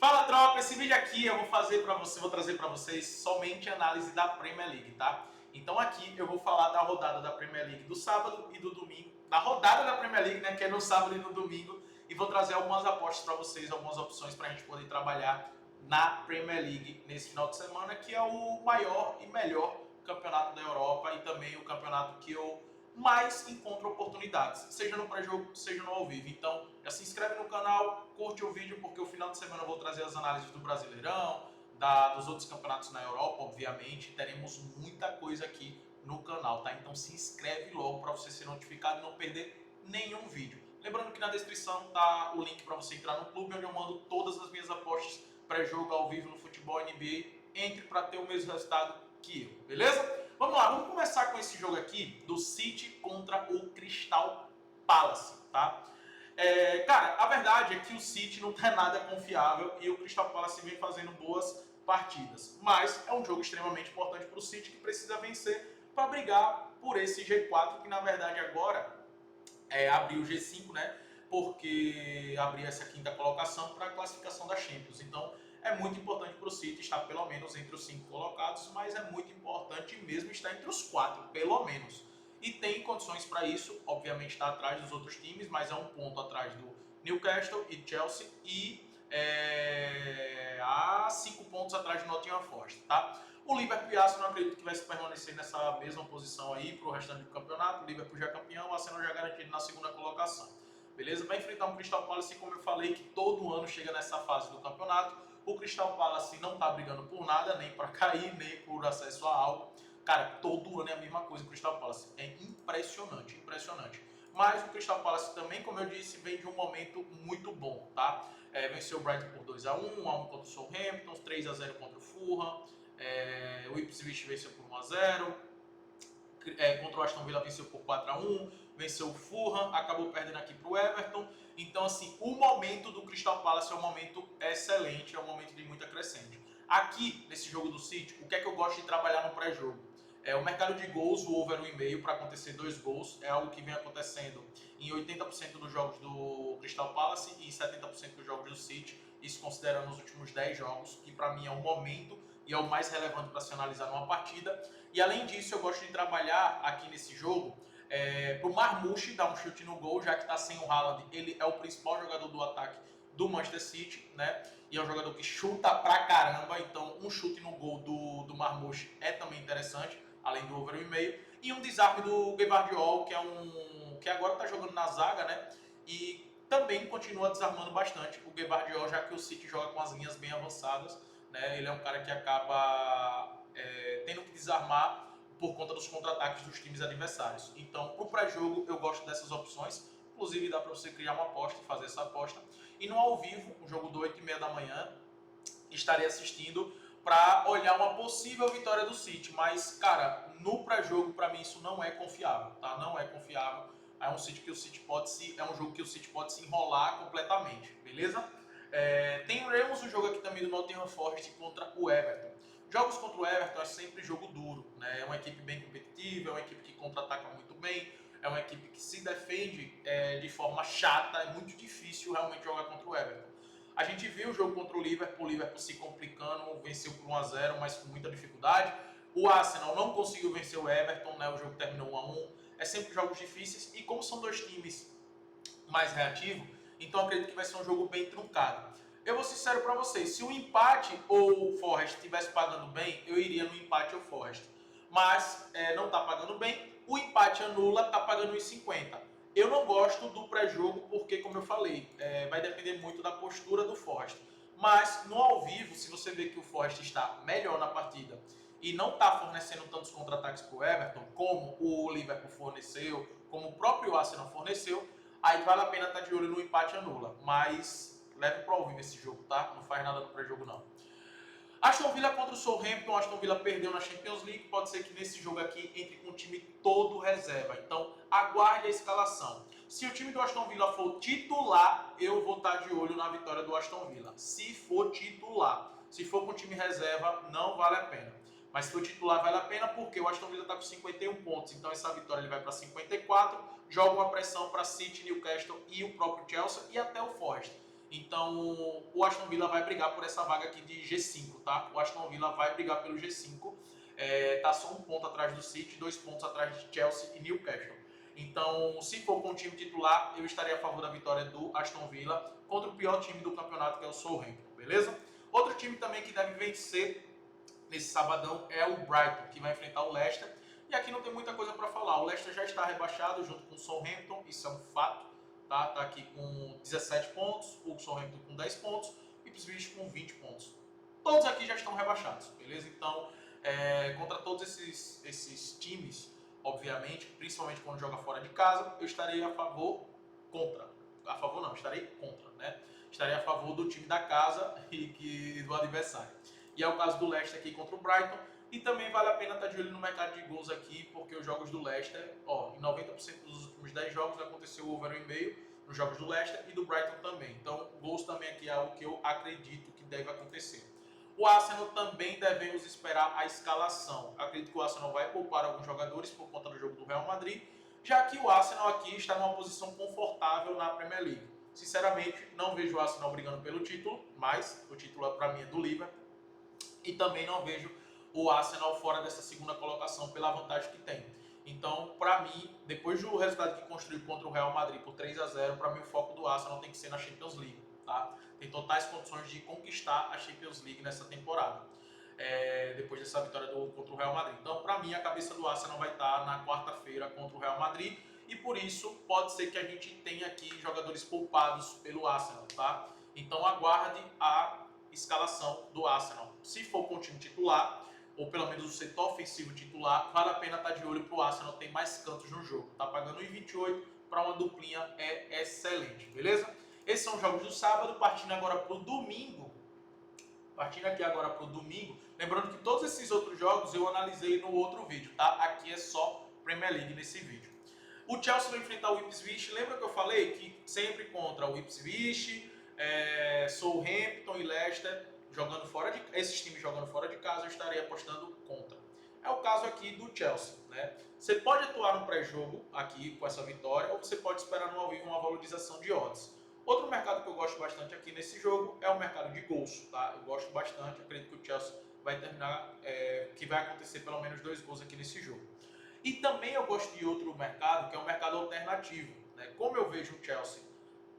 Fala tropa, esse vídeo aqui eu vou trazer para vocês somente análise da Premier League, tá? Então aqui eu vou falar da rodada da Premier League do sábado e do domingo, da rodada da Premier League, né, que é no sábado e no domingo, e vou trazer algumas apostas para vocês, algumas opções para a gente poder trabalhar na Premier League nesse final de semana, que é o maior e melhor campeonato da Europa e também o campeonato que eu mais encontro oportunidades, seja no pré-jogo, seja no ao vivo. Então, já se inscreve no canal, curte o vídeo, porque o final de semana eu vou trazer as análises do Brasileirão, dos outros campeonatos na Europa, obviamente. Teremos muita coisa aqui no canal, tá? Então se inscreve logo para você ser notificado e não perder nenhum vídeo. Lembrando que na descrição tá o link para você entrar no clube, onde eu mando todas as minhas apostas pré-jogo ao vivo no futebol NBA. Entre para ter o mesmo resultado que eu, beleza? Vamos lá, vamos começar com esse jogo aqui do City contra o Crystal Palace, tá? Cara, a verdade é que o City não tá nada confiável e o Crystal Palace vem fazendo boas partidas. Mas é um jogo extremamente importante para o City que precisa vencer para brigar por esse G4, que na verdade agora abriu o G5, né? Porque abriu essa quinta colocação para a classificação da Champions. Então é muito importante para o City estar pelo menos entre os 5 colocados, mas é muito importante mesmo estar entre os 4, pelo menos. E tem condições para isso, obviamente está atrás dos outros times, mas é um ponto atrás do Newcastle e Chelsea e a 5 pontos atrás do Nottingham Forest, tá? O Liverpool e o Arsenal acredito que vai se permanecer nessa mesma posição aí para o restante do campeonato. O Liverpool já é campeão, o Arsenal já garantido na segunda colocação. Beleza? Vai enfrentar um Crystal Palace, como eu falei, que todo ano chega nessa fase do campeonato. O Crystal Palace não tá brigando por nada, nem para cair, nem por acesso a algo. Cara, todo ano é a mesma coisa o Crystal Palace. É impressionante, impressionante. Mas o Crystal Palace também, como eu disse, vem de um momento muito bom, tá? Venceu o Brighton por 2-1, 1-1 contra o Southampton, 3-0 contra o Fulham. O Ipswich venceu por 1-0. Contra o Aston Villa venceu por 4-1, venceu o Fulham, acabou perdendo aqui para o Everton. Então, assim, o momento do Crystal Palace é um momento excelente, é um momento de muita crescente. Aqui, nesse jogo do City, o que é que eu gosto de trabalhar no pré-jogo? O mercado de gols, o over 1,5 para acontecer 2 gols, é algo que vem acontecendo em 80% dos jogos do Crystal Palace e 70% dos jogos do City, isso considerando os últimos 10 jogos, que para mim é um momento e é o mais relevante para se analisar numa partida. E além disso, eu gosto de trabalhar aqui nesse jogo para o Marmoush dar um chute no gol, já que está sem o Haaland. Ele é o principal jogador do ataque do Manchester City, né? E é um jogador que chuta pra caramba, então um chute no gol do Marmoush é também interessante, além do over 1,5. E um desarme do Gvardiol, que agora está jogando na zaga, né? E também continua desarmando bastante o Gvardiol, já que o City joga com as linhas bem avançadas, né? Ele é um cara que acaba tendo que desarmar por conta dos contra-ataques dos times adversários. Então, para o pré-jogo, eu gosto dessas opções. Inclusive, dá para você criar uma aposta e fazer essa aposta. E no ao vivo, um jogo do 8h30 da manhã, estarei assistindo para olhar uma possível vitória do City. Mas, cara, no pré-jogo, para mim, isso não é confiável, tá? Não é confiável. É um jogo que o City pode se enrolar completamente, beleza? Teremos um jogo aqui também do Nottingham Forest contra o Everton. Jogos contra o Everton é sempre jogo duro, né? É uma equipe bem competitiva, é uma equipe que contra-ataca muito bem, é uma equipe que se defende de forma chata, é muito difícil realmente jogar contra o Everton. A gente viu o jogo contra o Liverpool se complicando, venceu por 1-0, mas com muita dificuldade. O Arsenal não conseguiu vencer o Everton, né? O jogo terminou 1-1. É sempre jogos difíceis e como são dois times mais reativos, então acredito que vai ser um jogo bem truncado. Eu vou ser sincero para vocês, se o empate ou o Forest estivesse pagando bem, eu iria no empate ou Forest. Mas não está pagando bem, o empate anula, está pagando 1,50. Eu não gosto do pré-jogo porque, como eu falei, vai depender muito da postura do Forest. Mas no ao vivo, se você vê que o Forest está melhor na partida e não está fornecendo tantos contra-ataques para o Everton, como o Liverpool forneceu, como o próprio Arsenal forneceu, aí vale a pena estar de olho no empate anula. Mas leve para ouvir esse jogo, tá? Não faz nada no pré-jogo, não. Aston Villa contra o Southampton. Aston Villa perdeu na Champions League. Pode ser que nesse jogo aqui entre com o time todo reserva. Então, aguarde a escalação. Se o time do Aston Villa for titular, eu vou estar de olho na vitória do Aston Villa. Se for titular. Se for com o time reserva, não vale a pena. Mas se for titular, vale a pena porque o Aston Villa está com 51 pontos. Então, essa vitória ele vai para 54. Joga uma pressão para City, Newcastle e o próprio Chelsea e até o Forest. Então o Aston Villa vai brigar por essa vaga aqui de G5, tá? O Aston Villa vai brigar pelo G5, tá só um ponto atrás do City, 2 pontos atrás de Chelsea e Newcastle. Então, se for com o time titular, eu estaria a favor da vitória do Aston Villa contra o pior time do campeonato, que é o Southampton, beleza? Outro time também que deve vencer nesse sabadão é o Brighton, que vai enfrentar o Leicester. E aqui não tem muita coisa para falar. O Leicester já está rebaixado junto com o Southampton, isso é um fato. Tá aqui com 17 pontos, o Southampton com 10 pontos e o Ipswich com 20 pontos. Todos aqui já estão rebaixados, beleza? Então, contra todos esses times, obviamente, principalmente quando joga fora de casa, eu estarei a favor, estarei contra, né? Estarei a favor do time da casa e do adversário. E é o caso do Leicester aqui contra o Brighton. E também vale a pena estar de olho no mercado de gols aqui, porque os jogos do Leicester, em 90% dos últimos 10 jogos aconteceu over 1,5 nos jogos do Leicester e do Brighton também. Então, gols também aqui é algo que eu acredito que deve acontecer. O Arsenal também devemos esperar a escalação. Acredito que o Arsenal vai poupar alguns jogadores por conta do jogo do Real Madrid, já que o Arsenal aqui está numa posição confortável na Premier League. Sinceramente, não vejo o Arsenal brigando pelo título, mas o título para mim é do Liverpool. E também não vejo o Arsenal fora dessa segunda colocação pela vantagem que tem. Então, para mim, depois do resultado que construiu contra o Real Madrid por 3-0, para mim o foco do Arsenal tem que ser na Champions League, tá? Tem totais condições de conquistar a Champions League nessa temporada, depois dessa vitória contra o Real Madrid. Então, para mim, a cabeça do Arsenal vai estar na quarta-feira contra o Real Madrid e por isso pode ser que a gente tenha aqui jogadores poupados pelo Arsenal, tá? Então, aguarde a escalação do Arsenal. Se for com o time titular, ou pelo menos o setor ofensivo titular, vale a pena estar de olho para o Arsenal ter mais cantos no jogo. Tá pagando 1,28 para uma duplinha, é excelente, beleza? Esses são os jogos do sábado, partindo agora para o domingo. Lembrando que todos esses outros jogos eu analisei no outro vídeo, tá? Aqui é só Premier League nesse vídeo. O Chelsea vai enfrentar o Ipswich. Lembra que eu falei que sempre contra o Ipswich, Southampton e Leicester, esses times jogando fora de casa, eu estarei apostando contra. É o caso aqui do Chelsea, né? Você pode atuar no pré-jogo aqui com essa vitória, ou você pode esperar no ao vivo uma valorização de odds. Outro mercado que eu gosto bastante aqui nesse jogo é o mercado de gols, tá? Eu gosto bastante, acredito que o Chelsea vai terminar, que vai acontecer pelo menos 2 gols aqui nesse jogo. E também eu gosto de outro mercado, que é o mercado alternativo, né? Como eu vejo o Chelsea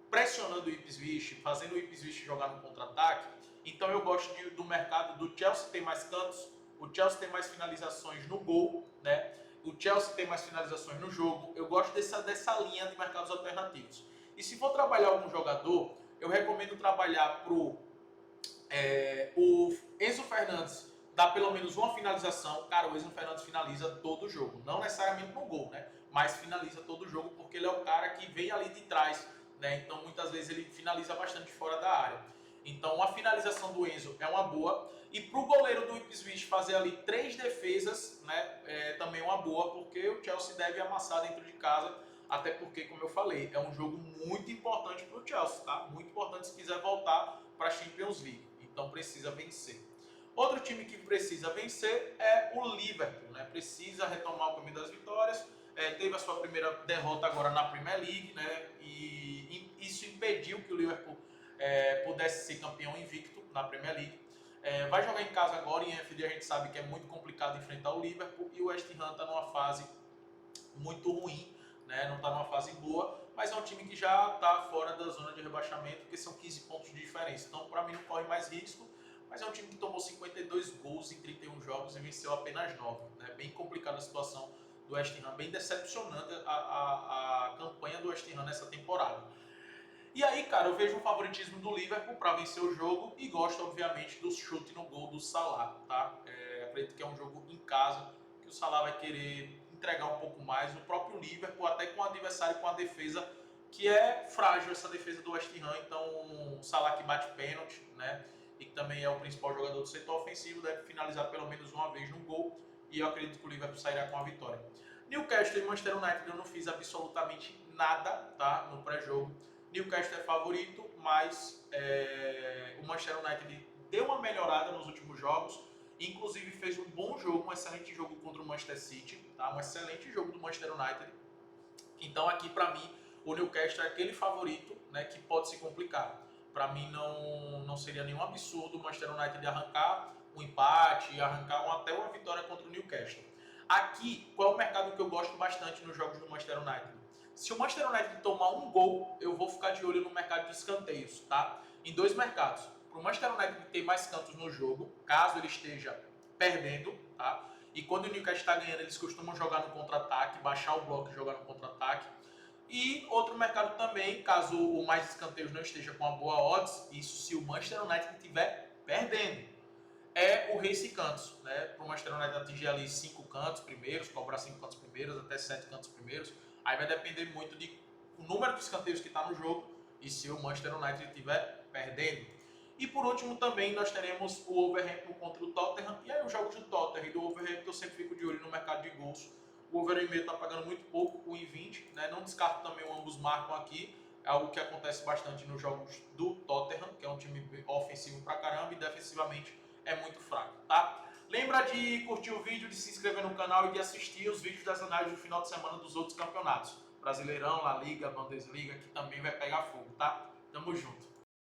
pressionando o Ipswich, fazendo o Ipswich jogar no contra-ataque, então eu gosto do mercado do Chelsea ter mais cantos, o Chelsea ter mais finalizações no gol, né? O Chelsea tem mais finalizações no jogo. Eu gosto dessa linha de mercados alternativos. E se for trabalhar algum jogador, eu recomendo trabalhar o Enzo Fernandes, dá pelo menos uma finalização. Cara, o Enzo Fernandes finaliza todo o jogo, não necessariamente no gol, né? Mas finaliza todo o jogo porque ele é o cara que vem ali de trás, né? Então muitas vezes ele finaliza bastante fora da área. Então a finalização do Enzo é uma boa. E para o goleiro do Ipswich fazer ali 3 defesas, né, também é uma boa, porque o Chelsea deve amassar dentro de casa, até porque, como eu falei, é um jogo muito importante para o Chelsea, tá? Muito importante se quiser voltar para a Champions League. Então precisa vencer. Outro time que precisa vencer é o Liverpool, né? Precisa retomar o caminho das vitórias. Teve a sua primeira derrota agora na Premier League, né? E isso impediu que o Liverpool pudesse ser campeão invicto na Premier League. Vai jogar em casa agora, em Anfield a gente sabe que é muito complicado enfrentar o Liverpool, e o West Ham está numa fase muito ruim, né? Não está numa fase boa, mas é um time que já está fora da zona de rebaixamento, porque são 15 pontos de diferença. Então, para mim, não corre mais risco, mas é um time que tomou 52 gols em 31 jogos e venceu apenas 9. Né? Bem complicada a situação do West Ham, bem decepcionante a campanha do West Ham nessa temporada. E aí, cara, eu vejo o favoritismo do Liverpool para vencer o jogo e gosto, obviamente, do chute no gol do Salah, tá? Acredito que é um jogo em casa, que o Salah vai querer entregar um pouco mais. O próprio Liverpool, até com o adversário, com a defesa, que é frágil essa defesa do West Ham. Então, o Salah que bate pênalti, né? E que também é o principal jogador do setor ofensivo, deve finalizar pelo menos uma vez no gol. E eu acredito que o Liverpool sairá com a vitória. Newcastle e Manchester United eu não fiz absolutamente nada, tá? No pré-jogo. Newcastle é favorito, mas o Manchester United deu uma melhorada nos últimos jogos, inclusive fez um bom jogo, um excelente jogo contra o Manchester City, tá? Um excelente jogo do Manchester United. Então aqui para mim o Newcastle é aquele favorito, né, que pode se complicar. Para mim não seria nenhum absurdo o Manchester United arrancar um empate, arrancar até uma vitória contra o Newcastle. Aqui, qual é o mercado que eu gosto bastante nos jogos do Manchester United? Se o Manchester United tomar um gol, eu vou ficar de olho no mercado de escanteios, tá? Em dois mercados. Para o Manchester United ter mais cantos no jogo, caso ele esteja perdendo, tá? E quando o Newcastle está ganhando, eles costumam jogar no contra-ataque, baixar o bloco e jogar no contra-ataque. E outro mercado também, caso o mais escanteios não esteja com uma boa odds, isso se o Manchester United estiver perdendo, é o race cantos, né? Para o Manchester United atingir ali 5 cantos primeiros, cobrar 5 cantos primeiros, até 7 cantos primeiros. Aí vai depender muito do número de escanteios que está no jogo e se o Manchester United estiver perdendo. E por último também nós teremos o Wolverhampton contra o Tottenham. E aí os jogos do Tottenham e do Wolverhampton eu sempre fico de olho no mercado de gols. O Wolverhampton está pagando muito pouco, 1,20, né? Não descarto também o ambos marcam aqui. É algo que acontece bastante nos jogos do Tottenham, que é um time ofensivo pra caramba e defensivamente é muito fraco, tá? Lembra de curtir o vídeo, de se inscrever no canal e de assistir os vídeos das análises do final de semana dos outros campeonatos. Brasileirão, La Liga, Bundesliga, que também vai pegar fogo, tá? Tamo junto.